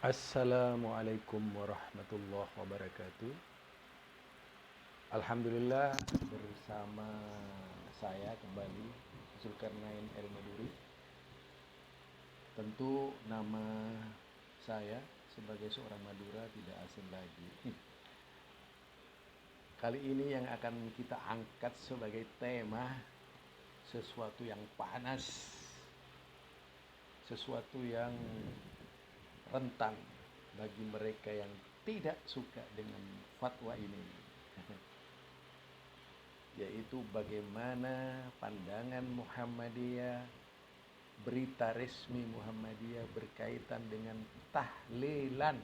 Assalamualaikum warahmatullahi wabarakatuh. Alhamdulillah bersama saya kembali Zulkarnain El Maduri. Tentu nama saya sebagai seorang Madura tidak asing lagi. Kali ini yang akan kita angkat sebagai tema sesuatu yang panas, sesuatu yang rentan bagi mereka yang tidak suka dengan fatwa ini, yaitu bagaimana pandangan Muhammadiyah, berita resmi Muhammadiyah berkaitan dengan tahlilan.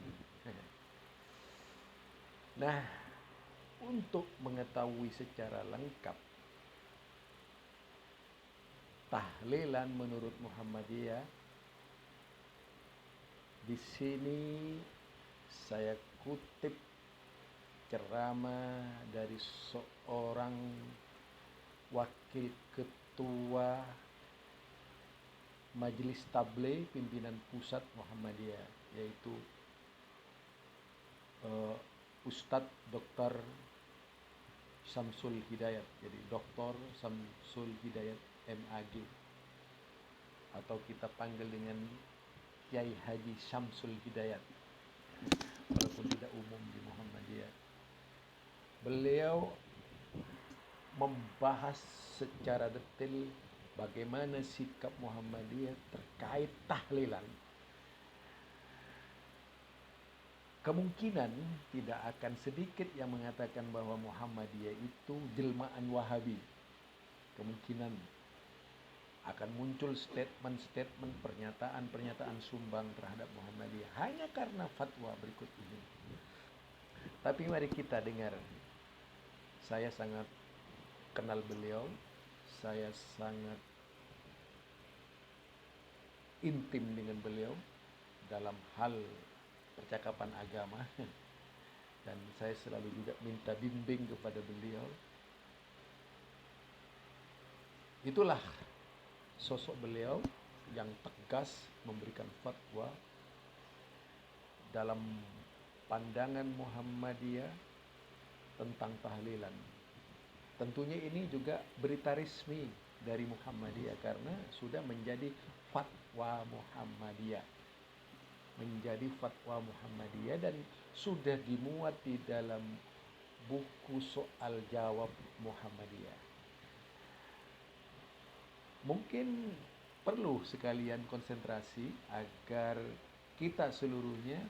Nah, untuk mengetahui secara lengkap tahlilan menurut Muhammadiyah, di sini saya kutip ceramah dari seorang wakil ketua Majelis Tabligh pimpinan pusat Muhammadiyah, yaitu Ustadz Dr. Samsul Hidayat. Jadi Dr. Samsul Hidayat MAG, atau kita panggil dengan Kiai Haji Syamsul Hidayat, walaupun tidak umum di Muhammadiyah. Beliau membahas secara detail bagaimana sikap Muhammadiyah terkait tahlilan. Kemungkinan tidak akan sedikit yang mengatakan bahwa Muhammadiyah itu jelmaan Wahabi. Kemungkinan akan muncul statement-statement, pernyataan-pernyataan sumbang terhadap Muhammadiyah hanya karena fatwa berikut ini. Tapi mari kita dengar. Saya sangat kenal beliau, saya sangat intim dengan beliau dalam hal percakapan agama, dan saya selalu juga minta bimbing kepada beliau. Itulah sosok beliau yang tegas memberikan fatwa dalam pandangan Muhammadiyah tentang tahlilan. Tentunya ini juga berita resmi dari Muhammadiyah karena sudah menjadi fatwa Muhammadiyah. Menjadi fatwa Muhammadiyah dan sudah dimuat di dalam buku soal jawab Muhammadiyah. Mungkin perlu sekalian konsentrasi agar kita seluruhnya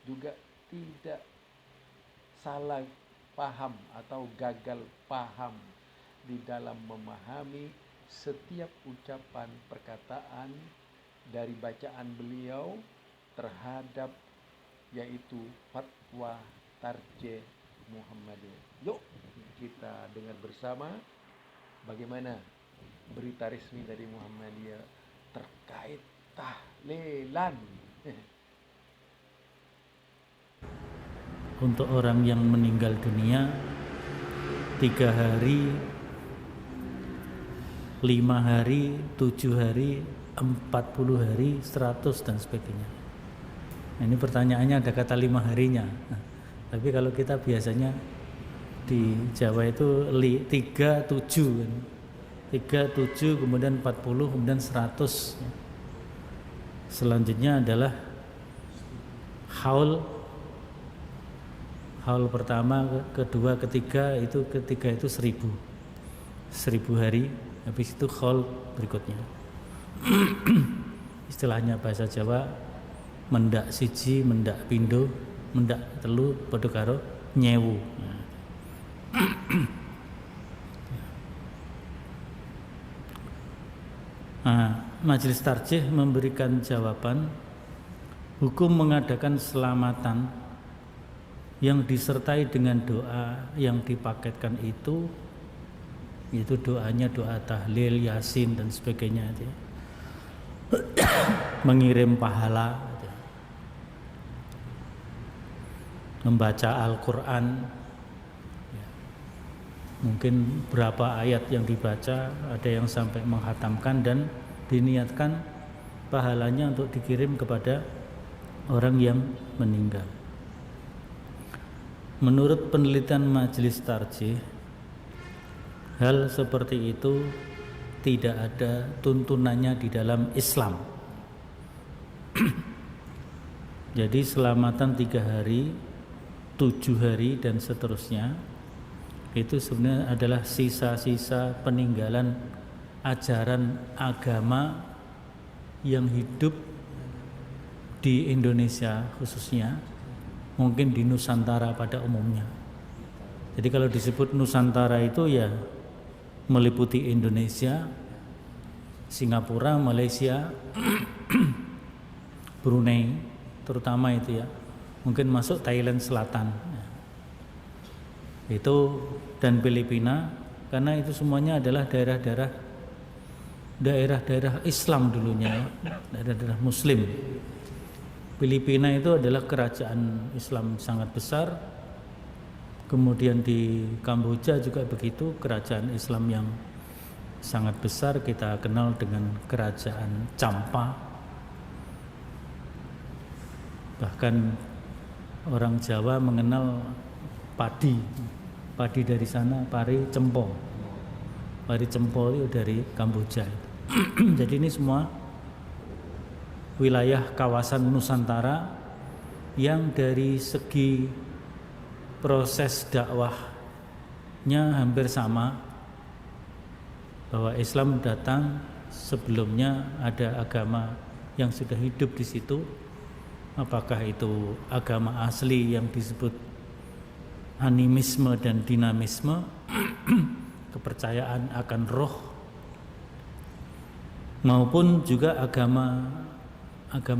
juga tidak salah paham atau gagal paham di dalam memahami setiap ucapan perkataan dari bacaan beliau terhadap yaitu fatwa tarjih Muhammadiyah. Yuk kita dengar bersama bagaimana berita resmi dari Muhammadiyah terkait tahlilan. Untuk orang yang meninggal dunia 3 hari, 5 hari, 7 hari, 40 hari, 100 dan sebagainya. Nah, ini pertanyaannya ada kata 5 harinya. Nah, tapi kalau kita biasanya di Jawa itu 3, 7 kan. 3, 7, kemudian 40, kemudian 100. Selanjutnya adalah haul pertama, kedua, ketiga. Itu ketiga itu 1000 hari. Habis itu haul berikutnya. Istilahnya bahasa Jawa, mendak siji, mendak pindo, mendak telu padha karo nyewu. Majelis Tarjih memberikan jawaban, hukum mengadakan selamatan yang disertai dengan doa yang dipaketkan itu doanya doa tahlil, yasin dan sebagainya itu. Mengirim pahala, membaca Al-Quran, mungkin berapa ayat yang dibaca, ada yang sampai menghatamkan dan diniatkan pahalanya untuk dikirim kepada orang yang meninggal. Menurut penelitian Majelis Tarjih, hal seperti itu tidak ada tuntunannya di dalam Islam. Jadi selamatan 3 hari, 7 hari dan seterusnya itu sebenarnya adalah sisa-sisa peninggalan ajaran agama yang hidup di Indonesia khususnya, mungkin di Nusantara pada umumnya. Jadi kalau disebut Nusantara itu ya meliputi Indonesia, Singapura, Malaysia, Brunei terutama itu ya, mungkin masuk Thailand Selatan itu, dan Filipina, karena itu semuanya adalah daerah-daerah Islam dulunya, daerah-daerah Muslim. Filipina itu adalah kerajaan Islam sangat besar. Kemudian di Kamboja juga begitu, kerajaan Islam yang sangat besar, kita kenal dengan kerajaan Champa. Bahkan orang Jawa mengenal padi dari sana, pari cempo itu dari Kamboja. Jadi ini semua wilayah kawasan Nusantara yang dari segi proses dakwahnya hampir sama, bahwa Islam datang sebelumnya ada agama yang sudah hidup di situ. Apakah itu agama asli yang disebut animisme dan dinamisme, kepercayaan akan roh, maupun juga agama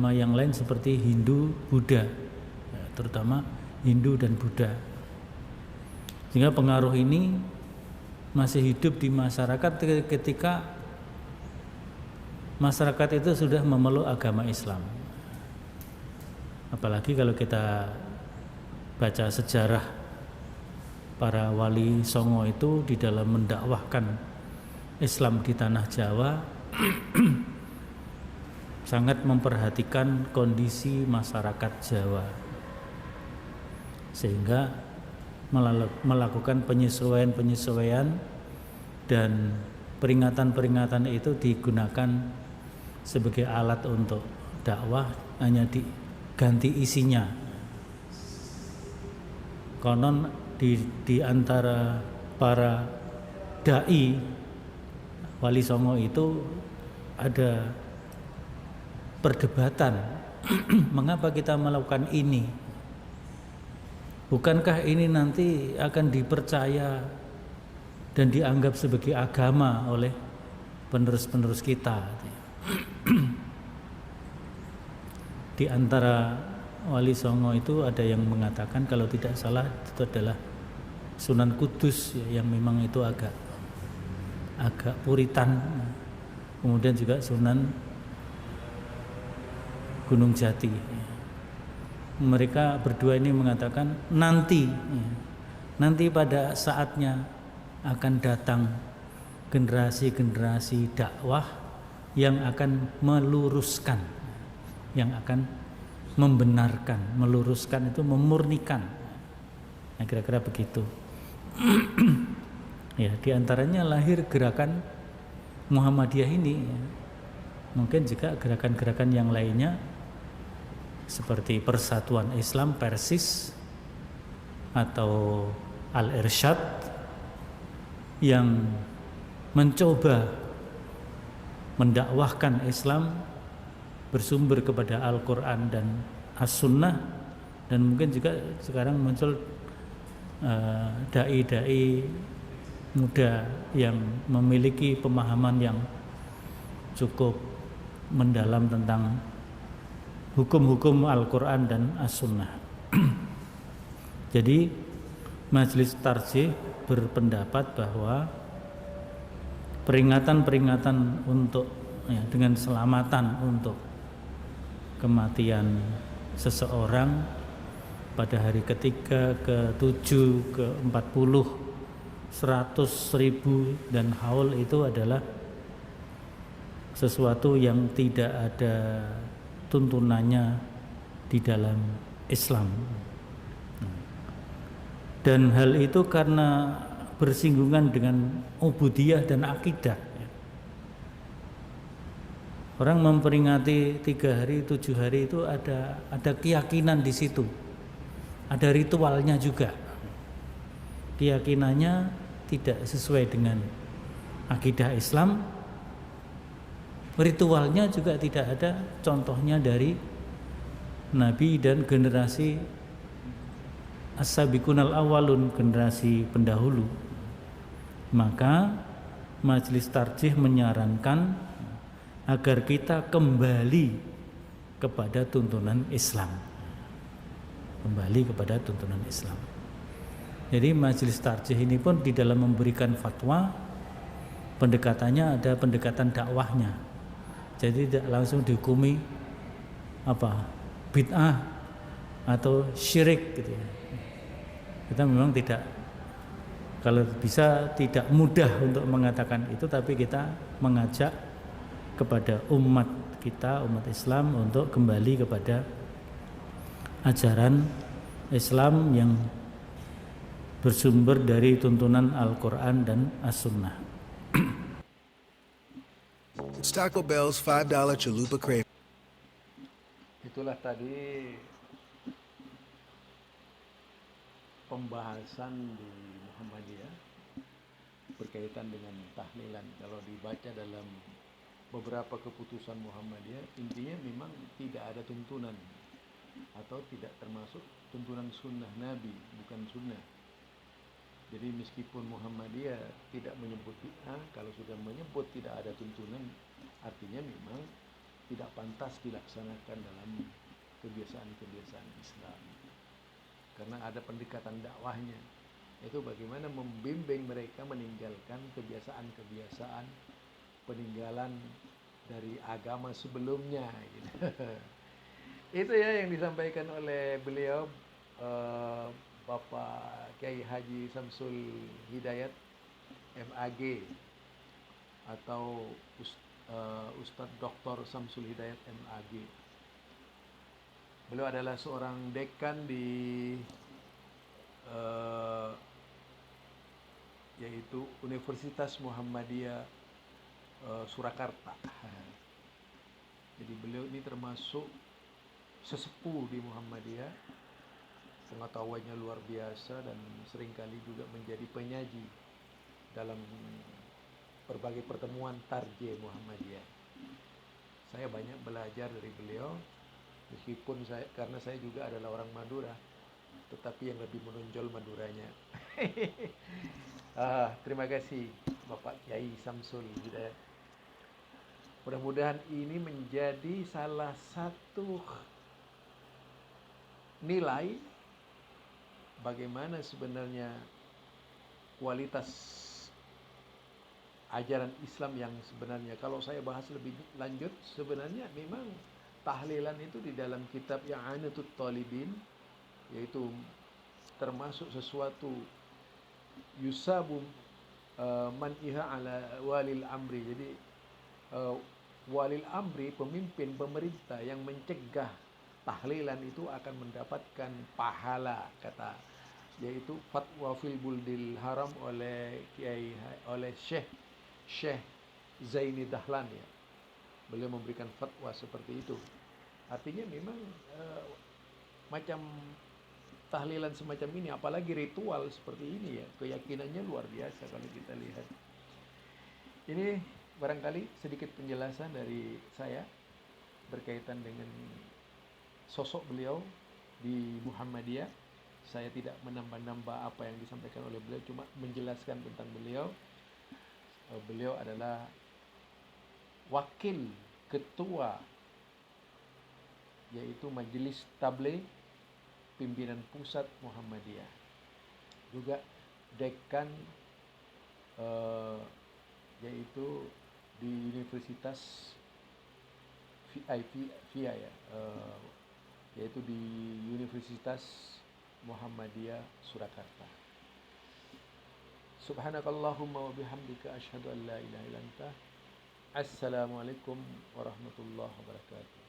yang lain seperti Hindu, Buddha, ya, terutama Hindu dan Buddha. Sehingga pengaruh ini masih hidup di masyarakat ketika masyarakat itu sudah memeluk agama Islam. Apalagi kalau kita baca sejarah para wali songo itu di dalam mendakwahkan Islam di tanah Jawa sangat memperhatikan kondisi masyarakat Jawa, sehingga melakukan penyesuaian dan peringatan-peringatan itu digunakan sebagai alat untuk dakwah, hanya diganti isinya. Konon di antara para dai wali songo itu ada perdebatan mengapa kita melakukan ini, bukankah ini nanti akan dipercaya dan dianggap sebagai agama oleh penerus-penerus kita. Di antara wali songo itu ada yang mengatakan, kalau tidak salah itu adalah Sunan Kudus ya, yang memang itu agak puritan. Kemudian juga Sunan Gunung Jati. Mereka berdua ini mengatakan nanti pada saatnya akan datang generasi-generasi dakwah yang akan meluruskan, yang akan membenarkan. Meluruskan itu memurnikan. Nah, kira-kira begitu. Ya, diantaranya lahir gerakan Muhammadiyah ini. Mungkin juga gerakan-gerakan yang lainnya seperti Persatuan Islam Persis atau Al-Irsyad yang mencoba mendakwahkan Islam bersumber kepada Al-Quran dan As-Sunnah, dan mungkin juga sekarang muncul dai-dai muda yang memiliki pemahaman yang cukup mendalam tentang hukum-hukum Al-Quran dan As-Sunnah. Jadi Majelis Tarjih berpendapat bahwa peringatan-peringatan untuk dengan selamatan untuk kematian seseorang pada hari ketiga, ke-7, ke-40, 100, 1000 dan haul itu adalah sesuatu yang tidak ada tuntunannya di dalam Islam. Dan hal itu karena bersinggungan dengan ubudiyah dan akidah. Orang memperingati 3 hari, 7 hari itu ada keyakinan di situ, ada ritualnya juga. Keyakinannya tidak sesuai dengan akidah Islam, ritualnya juga tidak ada contohnya dari Nabi dan generasi as-sabiqunal awalun, generasi pendahulu. Maka Majelis Tarjih menyarankan agar kita kembali kepada tuntunan Islam. Kembali kepada tuntunan Islam. Jadi Majelis Tarjih ini pun di dalam memberikan fatwa, pendekatannya ada pendekatan dakwahnya. Jadi tidak langsung dihukumi bid'ah atau syirik gitu ya. Kita memang tidak, kalau bisa tidak mudah untuk mengatakan itu, tapi kita mengajak kepada umat kita, umat Islam, untuk kembali kepada ajaran Islam yang bersumber dari tuntunan Al-Quran dan As-Sunnah. Taco Bell's $5 Chalupa Crave. Itulah tadi pembahasan di Muhammadiyah berkaitan dengan tahlilan. Kalau dibaca dalam beberapa keputusan Muhammadiyah, intinya memang tidak ada tuntunan atau tidak termasuk tuntunan sunnah Nabi, bukan sunnah. Jadi meskipun Muhammadiyah tidak menyebut bid'ah, kalau sudah menyebut tidak ada tuntunan, artinya memang tidak pantas dilaksanakan dalam kebiasaan-kebiasaan Islam. Karena ada pendekatan dakwahnya, yaitu bagaimana membimbing mereka meninggalkan kebiasaan-kebiasaan peninggalan dari agama sebelumnya gitu. Itu ya yang disampaikan oleh beliau, Bapak Kiai Haji Samsul Hidayat MAG atau Ustadz Dr. Samsul Hidayat MAG. Beliau adalah seorang dekan di yaitu Universitas Muhammadiyah Surakarta. Jadi beliau ini termasuk sesepuh di Muhammadiyah, pengetahuannya luar biasa dan seringkali juga menjadi penyaji dalam berbagai pertemuan tarjih Muhammadiyah. Saya banyak belajar dari beliau, meskipun karena saya juga adalah orang Madura, tetapi yang lebih menonjol Maduranya. Terima kasih Bapak Kiai Samsul Hidayat. Mudah-mudahan ini menjadi salah satu nilai bagaimana sebenarnya kualitas ajaran Islam yang sebenarnya. Kalau saya bahas lebih lanjut, sebenarnya memang tahlilan itu di dalam kitab I'anatul Talibin, yaitu termasuk sesuatu yusabu man'iha ala walil amri. Jadi walil amri, pemimpin pemerintah yang mencegah tahlilan itu akan mendapatkan pahala, kata, yaitu fatwa fil buldil haram oleh Syekh Zaini Dahlan ya. Beliau memberikan fatwa seperti itu. Artinya memang macam tahlilan semacam ini, apalagi ritual seperti ini ya, keyakinannya luar biasa kalau kita lihat. Ini barangkali sedikit penjelasan dari saya berkaitan dengan sosok beliau di Muhammadiyah. Saya tidak menambah-nambah apa yang disampaikan oleh beliau, cuma menjelaskan tentang beliau. Beliau adalah wakil ketua, yaitu Majelis Tabligh Pimpinan Pusat Muhammadiyah, juga dekan yaitu di Universitas VIA ya, yaitu di Universitas Muhammadiyah Surakarta. Subhanakallahumma wa bihamdika asyhadu an la ilaha illa anta. Assalamualaikum warahmatullahi wabarakatuh.